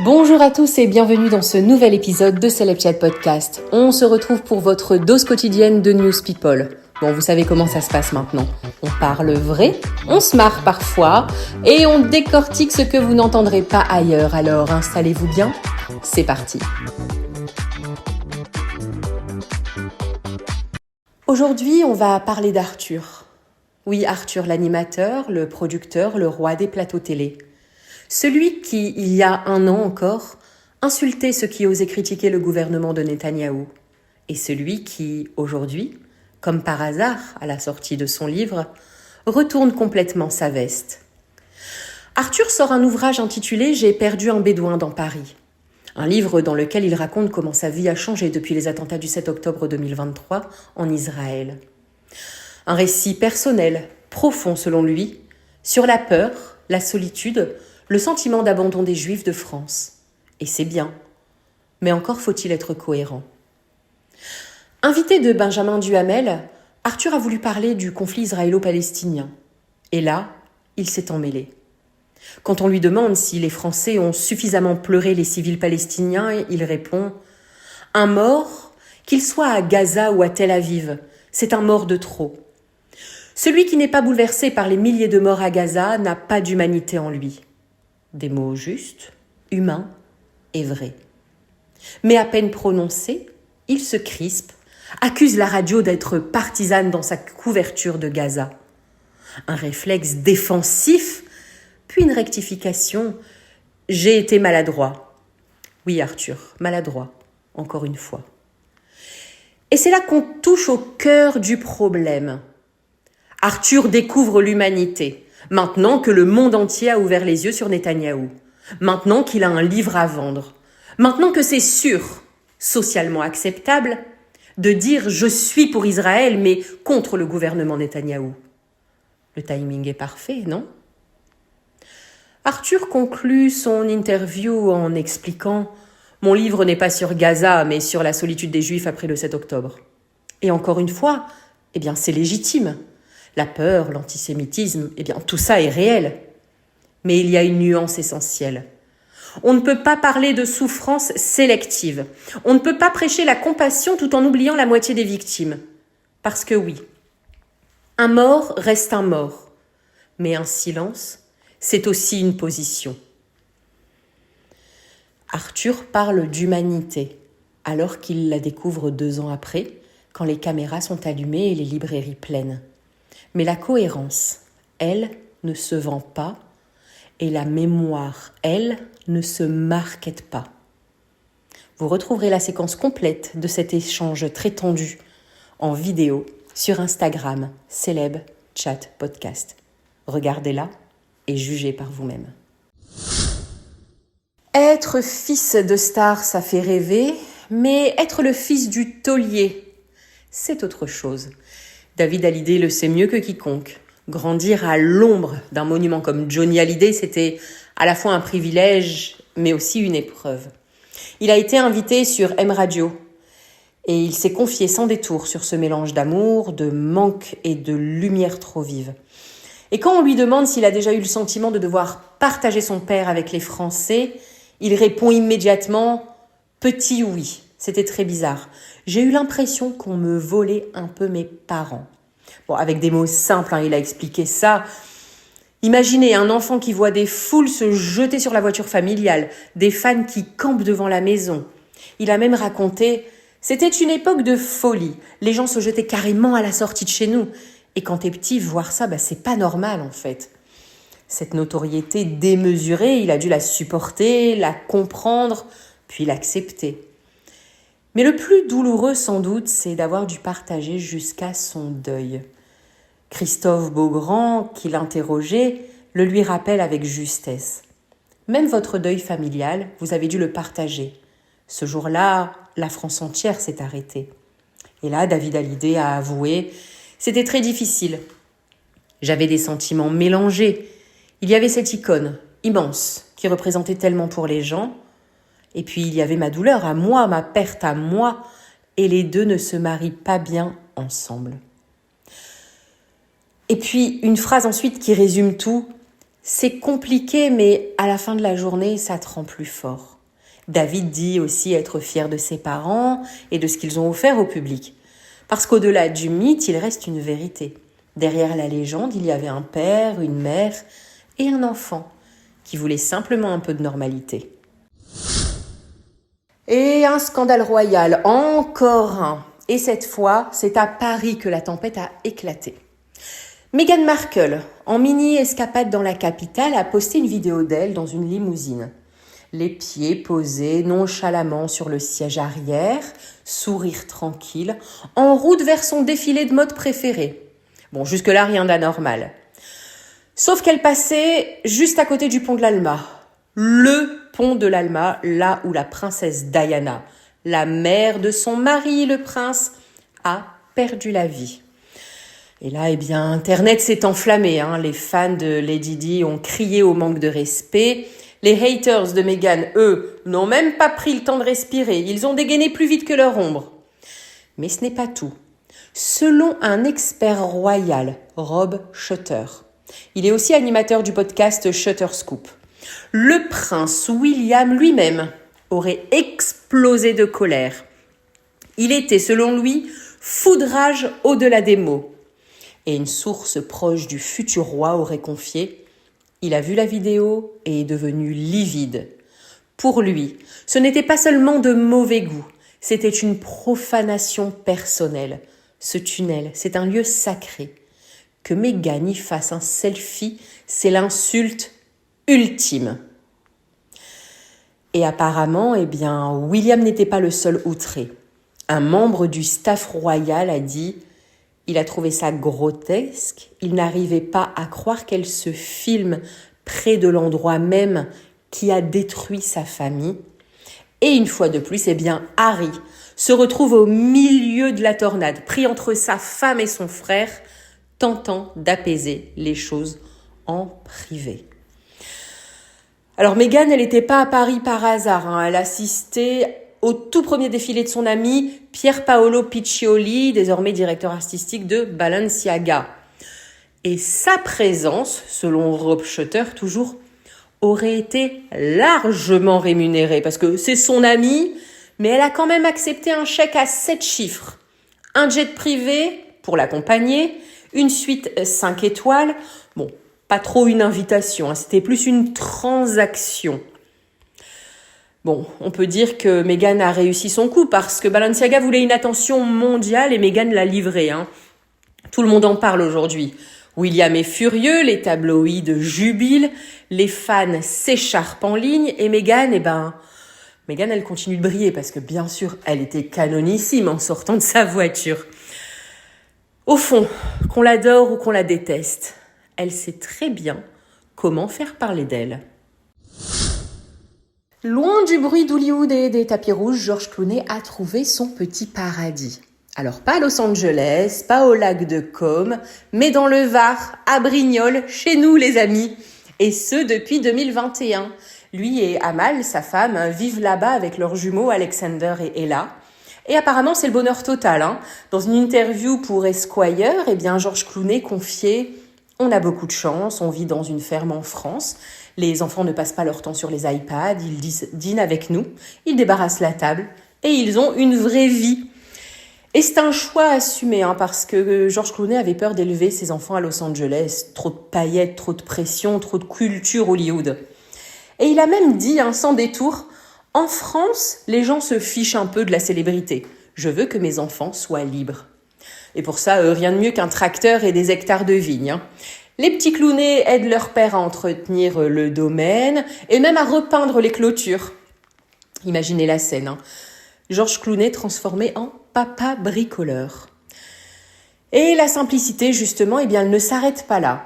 Bonjour à tous et bienvenue dans ce nouvel épisode de Celeb Chat Podcast. On se retrouve pour votre dose quotidienne de News People. Bon, vous savez comment ça se passe maintenant. On parle vrai, on se marre parfois et on décortique ce que vous n'entendrez pas ailleurs. Alors installez-vous bien, c'est parti. Aujourd'hui, on va parler d'Arthur. Oui, Arthur l'animateur, le producteur, le roi des plateaux télé. Celui qui, il y a un an encore, insultait ceux qui osaient critiquer le gouvernement de Netanyahou. Et celui qui, aujourd'hui, comme par hasard à la sortie de son livre, retourne complètement sa veste. Arthur sort un ouvrage intitulé « J'ai perdu un bédouin dans Paris ». Un livre dans lequel il raconte comment sa vie a changé depuis les attentats du 7 octobre 2023 en Israël. Un récit personnel, profond selon lui, sur la peur, la solitude, le sentiment d'abandon des Juifs de France. Et c'est bien. Mais encore faut-il être cohérent. Invité de Benjamin Duhamel, Arthur a voulu parler du conflit israélo-palestinien. Et là, il s'est emmêlé. Quand on lui demande si les Français ont suffisamment pleuré les civils palestiniens, il répond « Un mort, qu'il soit à Gaza ou à Tel Aviv, c'est un mort de trop. Celui qui n'est pas bouleversé par les milliers de morts à Gaza n'a pas d'humanité en lui. » Des mots justes, humains et vrais. Mais à peine prononcés, il se crispe, accuse la radio d'être partisane dans sa couverture de Gaza. Un réflexe défensif, puis une rectification. J'ai été maladroit. Oui, Arthur, maladroit, encore une fois. Et c'est là qu'on touche au cœur du problème. Arthur découvre l'humanité. Maintenant que le monde entier a ouvert les yeux sur Netanyahou, maintenant qu'il a un livre à vendre, maintenant que c'est sûr, socialement acceptable, de dire « je suis pour Israël, mais contre le gouvernement Netanyahou ». Le timing est parfait, non ? Arthur conclut son interview en expliquant « Mon livre n'est pas sur Gaza, mais sur la solitude des Juifs après le 7 octobre ». Et encore une fois, c'est légitime. La peur, l'antisémitisme, tout ça est réel. Mais il y a une nuance essentielle. On ne peut pas parler de souffrance sélective. On ne peut pas prêcher la compassion tout en oubliant la moitié des victimes. Parce que oui, un mort reste un mort. Mais un silence, c'est aussi une position. Arthur parle d'humanité, alors qu'il la découvre 2 ans après, quand les caméras sont allumées et les librairies pleines. Mais la cohérence, elle, ne se vend pas, et la mémoire, elle, ne se markete pas. Vous retrouverez la séquence complète de cet échange très tendu en vidéo sur Instagram, Celeb Chat Podcast. Regardez-la et jugez par vous-même. Être fils de star, ça fait rêver, mais être le fils du taulier, c'est autre chose. David Hallyday le sait mieux que quiconque. Grandir à l'ombre d'un monument comme Johnny Hallyday, c'était à la fois un privilège, mais aussi une épreuve. Il a été invité sur M Radio et il s'est confié sans détour sur ce mélange d'amour, de manque et de lumière trop vive. Et quand on lui demande s'il a déjà eu le sentiment de devoir partager son père avec les Français, il répond immédiatement « petit oui ». C'était très bizarre. J'ai eu l'impression qu'on me volait un peu mes parents. Bon, avec des mots simples, il a expliqué ça. Imaginez un enfant qui voit des foules se jeter sur la voiture familiale, des fans qui campent devant la maison. Il a même raconté « C'était une époque de folie. Les gens se jetaient carrément à la sortie de chez nous. Et quand t'es petit, voir ça, c'est pas normal en fait. » Cette notoriété démesurée, il a dû la supporter, la comprendre, puis l'accepter. Mais le plus douloureux, sans doute, c'est d'avoir dû partager jusqu'à son deuil. Christophe Beaugrand, qui l'interrogeait, le lui rappelle avec justesse. Même votre deuil familial, vous avez dû le partager. Ce jour-là, la France entière s'est arrêtée. Et là, David Hallyday a avoué, c'était très difficile. J'avais des sentiments mélangés. Il y avait cette icône immense qui représentait tellement pour les gens. Et puis il y avait ma douleur à moi, ma perte à moi, et les deux ne se marient pas bien ensemble. Et puis une phrase ensuite qui résume tout, C'est compliqué, mais à la fin de la journée, ça te rend plus fort. David dit aussi être fier de ses parents et de ce qu'ils ont offert au public. Parce qu'au-delà du mythe, il reste une vérité. Derrière la légende, il y avait un père, une mère et un enfant qui voulaient simplement un peu de normalité. Et un scandale royal, encore un. Et cette fois, c'est à Paris que la tempête a éclaté. Meghan Markle, en mini-escapade dans la capitale, a posté une vidéo d'elle dans une limousine. Les pieds posés nonchalamment sur le siège arrière, sourire tranquille, en route vers son défilé de mode préféré. Bon, jusque-là, rien d'anormal. Sauf qu'elle passait juste à côté du pont de l'Alma. Le pont de l'Alma, là où la princesse Diana, la mère de son mari, le prince, a perdu la vie. Et là, Internet s'est enflammé. Les fans de Lady Di ont crié au manque de respect. Les haters de Meghan, eux, n'ont même pas pris le temps de respirer. Ils ont dégainé plus vite que leur ombre. Mais ce n'est pas tout. Selon un expert royal, Rob Shutter, il est aussi animateur du podcast Shutter Scoop, le prince William lui-même aurait explosé de colère. Il était, selon lui, foudrage au-delà des mots. Et une source proche du futur roi aurait confié « Il a vu la vidéo et est devenu livide. » Pour lui, ce n'était pas seulement de mauvais goût, c'était une profanation personnelle. Ce tunnel, c'est un lieu sacré. Que Meghan y fasse un selfie, c'est l'insulte ultime. Et apparemment, William n'était pas le seul outré. Un membre du staff royal a dit « Il a trouvé ça grotesque, il n'arrivait pas à croire qu'elle se filme près de l'endroit même qui a détruit sa famille. » Et une fois de plus, Harry se retrouve au milieu de la tornade, pris entre sa femme et son frère, tentant d'apaiser les choses en privé. Alors Meghan, elle n'était pas à Paris par hasard. Elle assistait au tout premier défilé de son ami Pier Paolo Piccioli, désormais directeur artistique de Balenciaga. Et sa présence, selon Rob Shutter toujours, aurait été largement rémunérée parce que c'est son ami, mais elle a quand même accepté un chèque à 7 chiffres. Un jet privé pour l'accompagner, une suite 5 étoiles. Bon, pas trop une invitation, c'était plus une transaction. Bon, on peut dire que Meghan a réussi son coup parce que Balenciaga voulait une attention mondiale et Meghan l'a livrée. Tout le monde en parle aujourd'hui. William est furieux, les tabloïds jubilent, les fans s'écharpent en ligne et Meghan, Meghan, elle continue de briller parce que bien sûr, elle était canonissime en sortant de sa voiture. Au fond, qu'on l'adore ou qu'on la déteste, elle sait très bien comment faire parler d'elle. Loin du bruit d'Hollywood et des tapis rouges, George Clooney a trouvé son petit paradis. Alors pas à Los Angeles, pas au lac de Côme, mais dans le Var, à Brignoles, chez nous les amis. Et ce depuis 2021. Lui et Amal, sa femme, vivent là-bas avec leurs jumeaux Alexander et Ella. Et apparemment c'est le bonheur total. Dans une interview pour Esquire, George Clooney confiait « On a beaucoup de chance, on vit dans une ferme en France. Les enfants ne passent pas leur temps sur les iPads, ils dînent avec nous, ils débarrassent la table et ils ont une vraie vie. » Et c'est un choix assumé parce que George Clooney avait peur d'élever ses enfants à Los Angeles. Trop de paillettes, trop de pression, trop de culture Hollywood. Et il a même dit, sans détour, « En France, les gens se fichent un peu de la célébrité. Je veux que mes enfants soient libres. » Et pour ça, rien de mieux qu'un tracteur et des hectares de vignes. Les petits Clooney aident leur père à entretenir le domaine et même à repeindre les clôtures. Imaginez la scène. George Clooney transformé en papa bricoleur. Et la simplicité, justement, elle ne s'arrête pas là.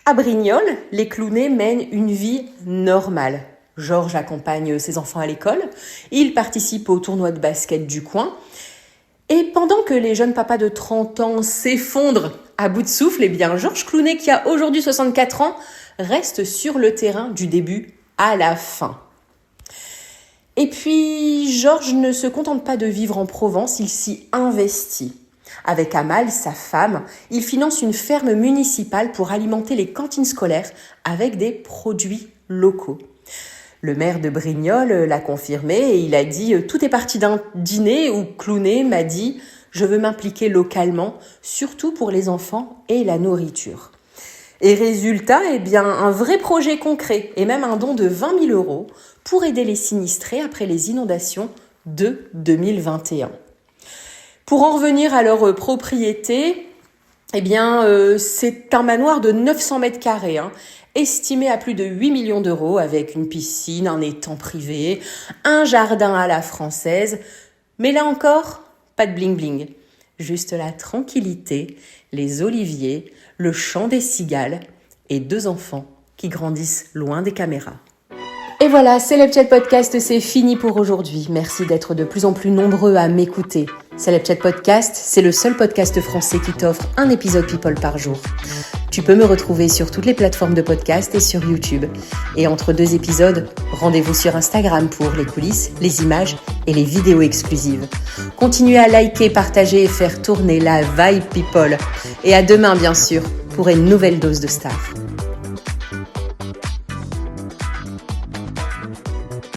À Brignoles, les Clooney mènent une vie normale. George accompagne ses enfants à l'école, il participe au tournoi de basket du coin. Et pendant que les jeunes papas de 30 ans s'effondrent à bout de souffle, George Clooney, qui a aujourd'hui 64 ans, reste sur le terrain du début à la fin. Et puis, George ne se contente pas de vivre en Provence, il s'y investit. Avec Amal, sa femme, il finance une ferme municipale pour alimenter les cantines scolaires avec des produits locaux. Le maire de Brignoles l'a confirmé et il a dit « Tout est parti d'un dîner où Clounet m'a dit « Je veux m'impliquer localement, surtout pour les enfants et la nourriture ». Et résultat, un vrai projet concret et même un don de 20 000 € pour aider les sinistrés après les inondations de 2021. Pour en revenir à leur propriété, c'est un manoir de 900 mètres carrés, estimé à plus de 8 millions d'euros avec une piscine, un étang privé, un jardin à la française. Mais là encore, pas de bling-bling. Juste la tranquillité, les oliviers, le chant des cigales et 2 enfants qui grandissent loin des caméras. Et voilà, Celeb Chat Podcast, c'est fini pour aujourd'hui. Merci d'être de plus en plus nombreux à m'écouter. Celeb Chat Podcast, c'est le seul podcast français qui t'offre un épisode People par jour. Tu peux me retrouver sur toutes les plateformes de podcast et sur YouTube. Et entre 2 épisodes, rendez-vous sur Instagram pour les coulisses, les images et les vidéos exclusives. Continuez à liker, partager et faire tourner la vibe People. Et à demain, bien sûr, pour une nouvelle dose de stars.